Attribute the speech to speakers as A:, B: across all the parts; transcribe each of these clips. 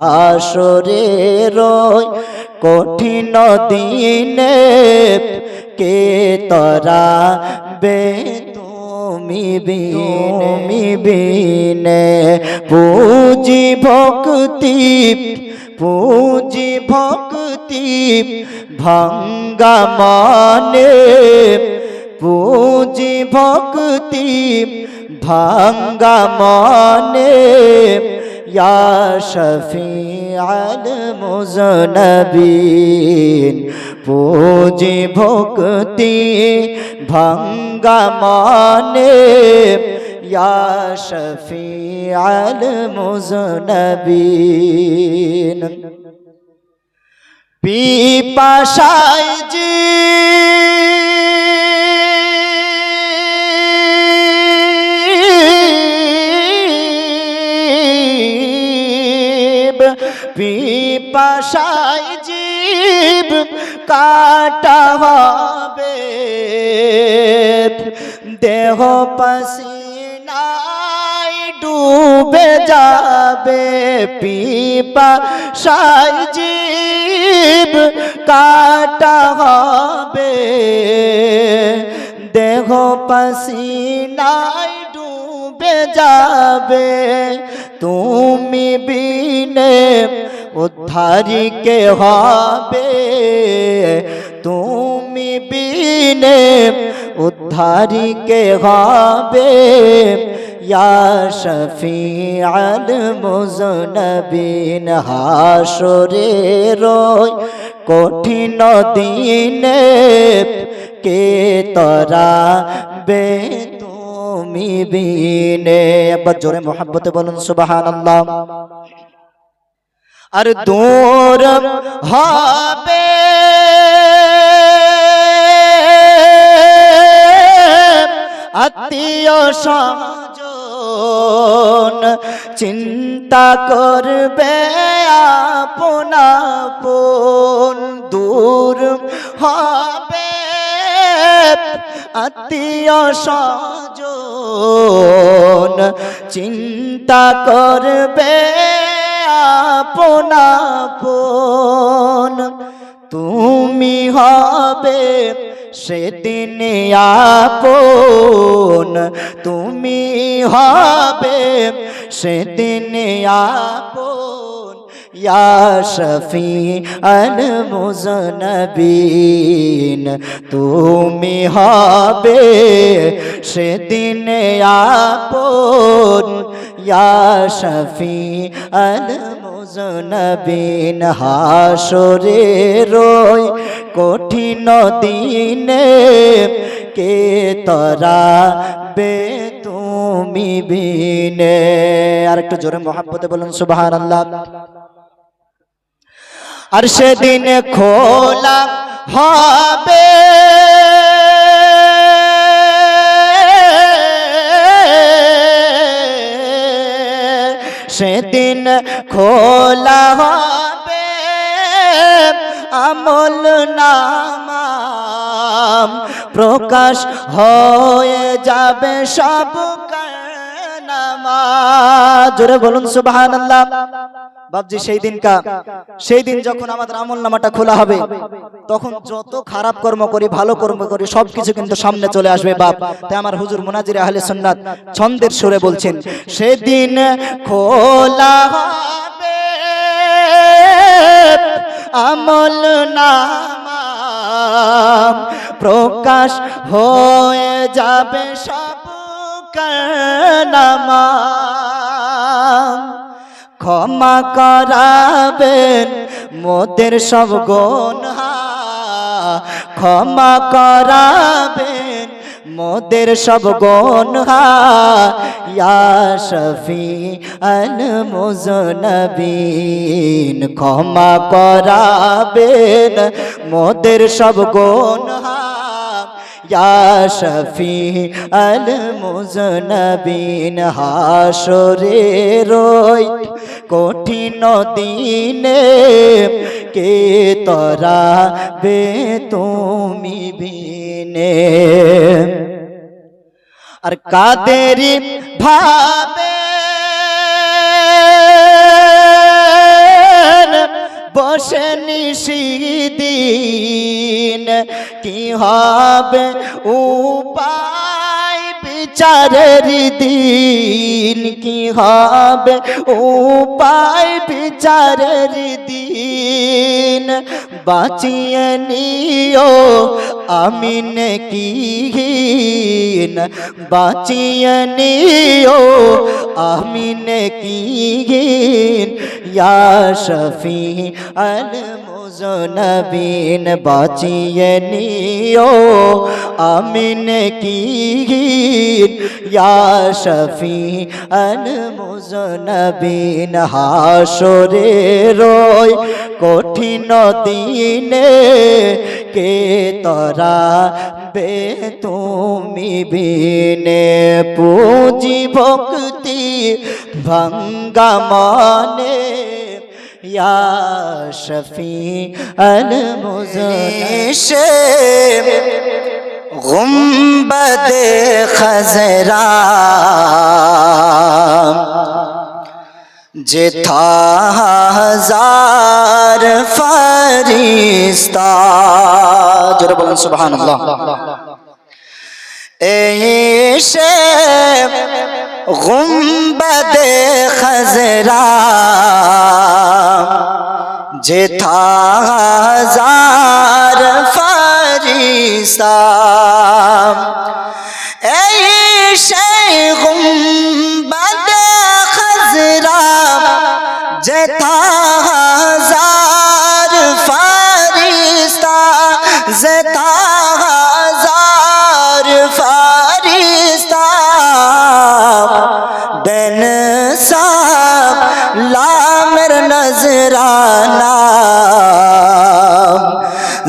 A: হাসরের কঠিন দিনে কে তরা বে তুমি বিনে পুঁজি ভক্তি ভাঙ্গা মানে পুঁজি ভক্তি ভাঙ্গা মানে ইয়া শফিআল মুযনবিন পুঁজি ভক্তি ভাঙ্গা মানে ইয়া শফিআল মুযনবিন পিপাসায় পিপাসায় জীব কাটা হবে দেহ পাসিনায় ডুবে যাবে পিপাসায় জীব কাটা হবে দেহ পাসিনায় ডুবে যাবে তুমি বিনে উদ্ধারি কে হবে তুমি বিনে উদ্ধারি কে হবে ইয়া শফিআল মুযনবিন হাসরের কঠিন দিনে কে তরা বে তুমি বিনে একবার জোরে মোহাব্বতে বলুন সুবহানাল্লাহ আর দূর হবে আত্মীয় স্বজন চিন্তা করবে আপন আপন দূর হবে আত্মীয় স্বজন চিন্তা করবে আপন আপন তুমি হবে সেদিন আপন তুমি হবে সেদিন আপন ইয়া শফিআল মুযনবিন তুমি হবে সেদিন আপন ইয়া শফিআল মুযনবিন হাসরের কঠিন দিনে কে তরা বে তুমি বিনে আর একটু জোরে মোহাব্বতে বলুন সুবহানাল্লাহ আর সেদিন খোলা হবে সেদিন খোলা হবে আমল নামা প্রকাশ হয়ে যাবে সব কারনামা জোরে বলুন সুবহানাল্লাহ বাবজি সেই দিন যখন আমাদের আমলনামাটা খোলা হবে তখন যত খারাপ কর্ম করি ভালো কর্ম করি সবকিছু কিন্তু সামনে চলে আসবে বাপ তাই আমার হুজুর মুনাজির আহলে সুন্নাত ছন্দের সুরে বলছেন সেদিন খোলা হবে আমলনামা প্রকাশ হয়ে যাবে সব কারনামা ক্ষমা করাবেন মোদের সব গুনাহ ক্ষমা করাবেন মোদের সব গুনাহ ইয়া শফিআল মুযনবিন ক্ষমা করাবেন মোদের সব গুনাহ ইয়া শফিআল মুযনবিন হাসরের কঠিন দিনে কে তরা বে তুমি বিনে আর কাদেরি ভাবে বসে নিশিদিন কি হবে উপায় বিচারের দিন কি হবে উপায় বিচারের দিন বাঁচিয়ে নিও আমিন কি বাঁচিয়ে নিও আমিন কি ইয়া শফি আল মুজনবিন বাঁচিয়ে নিও আমিন কি ইয়া শফি আল মুজনবিন হাসরে রয় কঠিন দিনে কে তরা বে তুমি বিনে পুঁজি ভক্তি ভঙ্গা মানে ইয়া শফি আল মুজনিশে গুম্বদ খজরা যেথা হাজার ফরিস্তা জোরে বলুন সুবহানাল্লাহ ऐशे गुंबद खजरा जेथा हजार फरिश्ता ऐशे गुंबद खजरा जेथा हजार फरिश्ता जेथा दिन सामर नजराना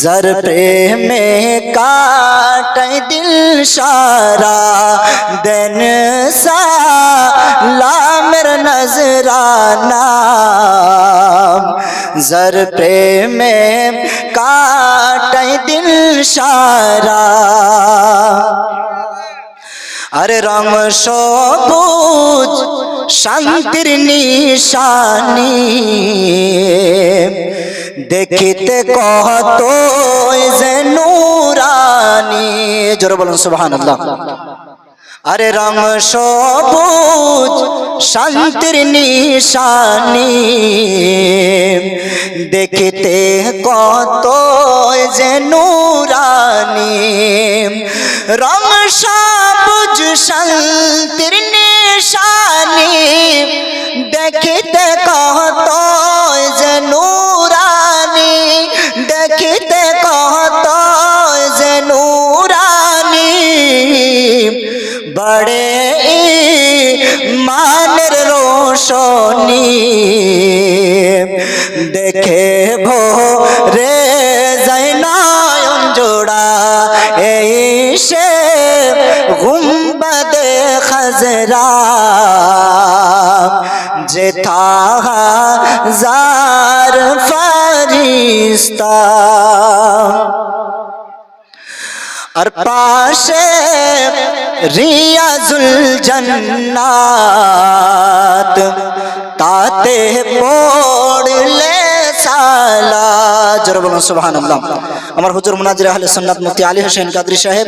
A: जर प्रेम काट दिल सारा दिन सामर नजराना जर प्रेम काट दिल सारा अरे रंग सबुज शांतिर निशानी देखते कत जे नूरानी जोरे बोलुन सुबहानाल्लाह अरे रंग सबुज शांतिर निशानी देखते कत जे नूरानी रंग सबुज शांतिर निशानी देखते कत जे नूरानी देखते कत जे नूरानी बड़े मानर रोशनी देखे भोरे जैनायन जोड़ा ऐशे गुंबद खजरा जेथा हजार फरिश्ता और पाशे रियाजुल जन्नात ताते पड़ले साला जोरे बोलुन सुबहानाल्लाह আমার হুজুর মুনাজির আহলে সুন্নাত মুফতি আলী হোসেন কাদরী সাহেব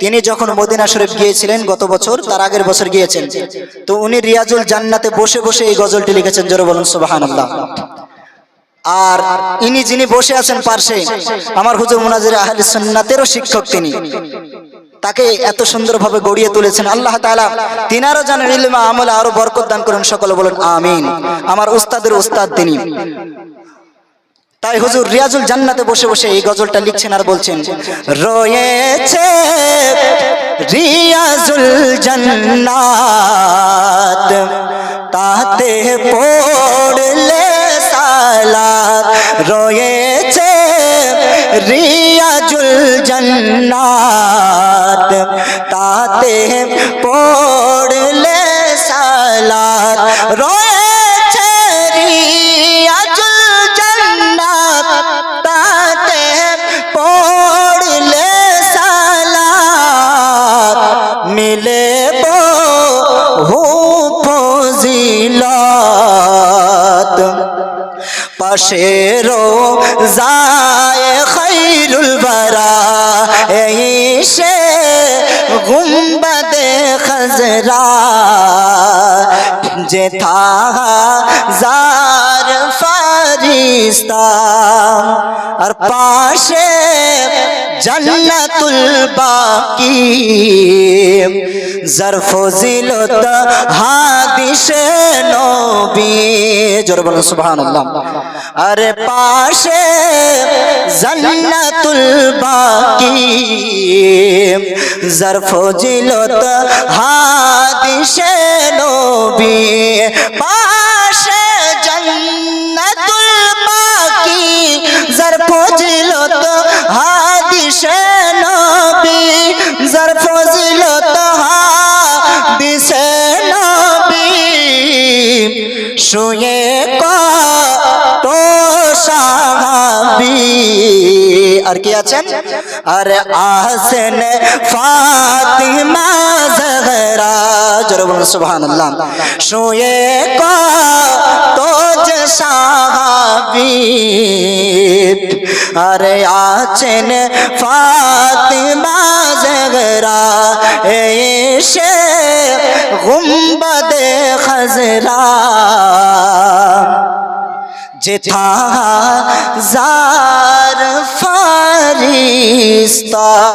A: তিনি যখন মদিনা শরীফ গিয়েছিলেন গত বছর তার আগের বছর গিয়েছেন তো উনি রিয়াজুল জান্নাতে বসে বসে এই গজলটি লিখেছেন জোরে বলুন সুবহানাল্লাহ আর ইনি যিনি বসে আছেন পাশে আমার হুজুর মুনাজির আহলে সুন্নাতেরও শিক্ষক তিনি তাকে এত সুন্দরভাবে গড়িয়ে তুলেছেন আল্লাহ তাআলা তিনারও জানেন ইলমে আমলে আরো বরকত দান করেন সকলে বলেন আমিন আমার উস্তাদের উস্তাদ তিনি তাই হুজুর রিয়াজুল জান্নাতে বসে বসে এই গজলটা লিখছেন আর বলছেন রয়েছে রিয়াজুল জান্নাত তাতে পড়লে সালাত রয়েছে রিয়াজুল জান্নাত তাতে পড়লে সালাত রয়েছে রিয়াজুল জান্নাত তাতে পড়লে সালাত মিলে বহু ফজিলত পাশে রোজায়ে খায়রুল বারা এসে গুম্বাদে খজরা যেথা হাজার ফারিস্তা আর পাশে জান্নাতুল বাকি জরফজিলত হাদিসে নবী জোরে বলুন সুবহানাল্লাহ আরে পাশে জান্নাতুল বাকি জরফজিলত হাদিসে নবী পাশে জান্নাতুল বাকি জরফজিলত হাদিসে নবী জরফজিলত হাদিসে নবী শুয়ে কত সাহাবী আর কি আছেন আর আছেন ফাতিমা জহরা জোরে বলুন সুবহানাল্লাহ শুয়ে কত যে সাহাবী আরে আছেন ফাতিমা জহরা এসে গুম্বাদে খজরা যেথা হাজার ফারিস্তা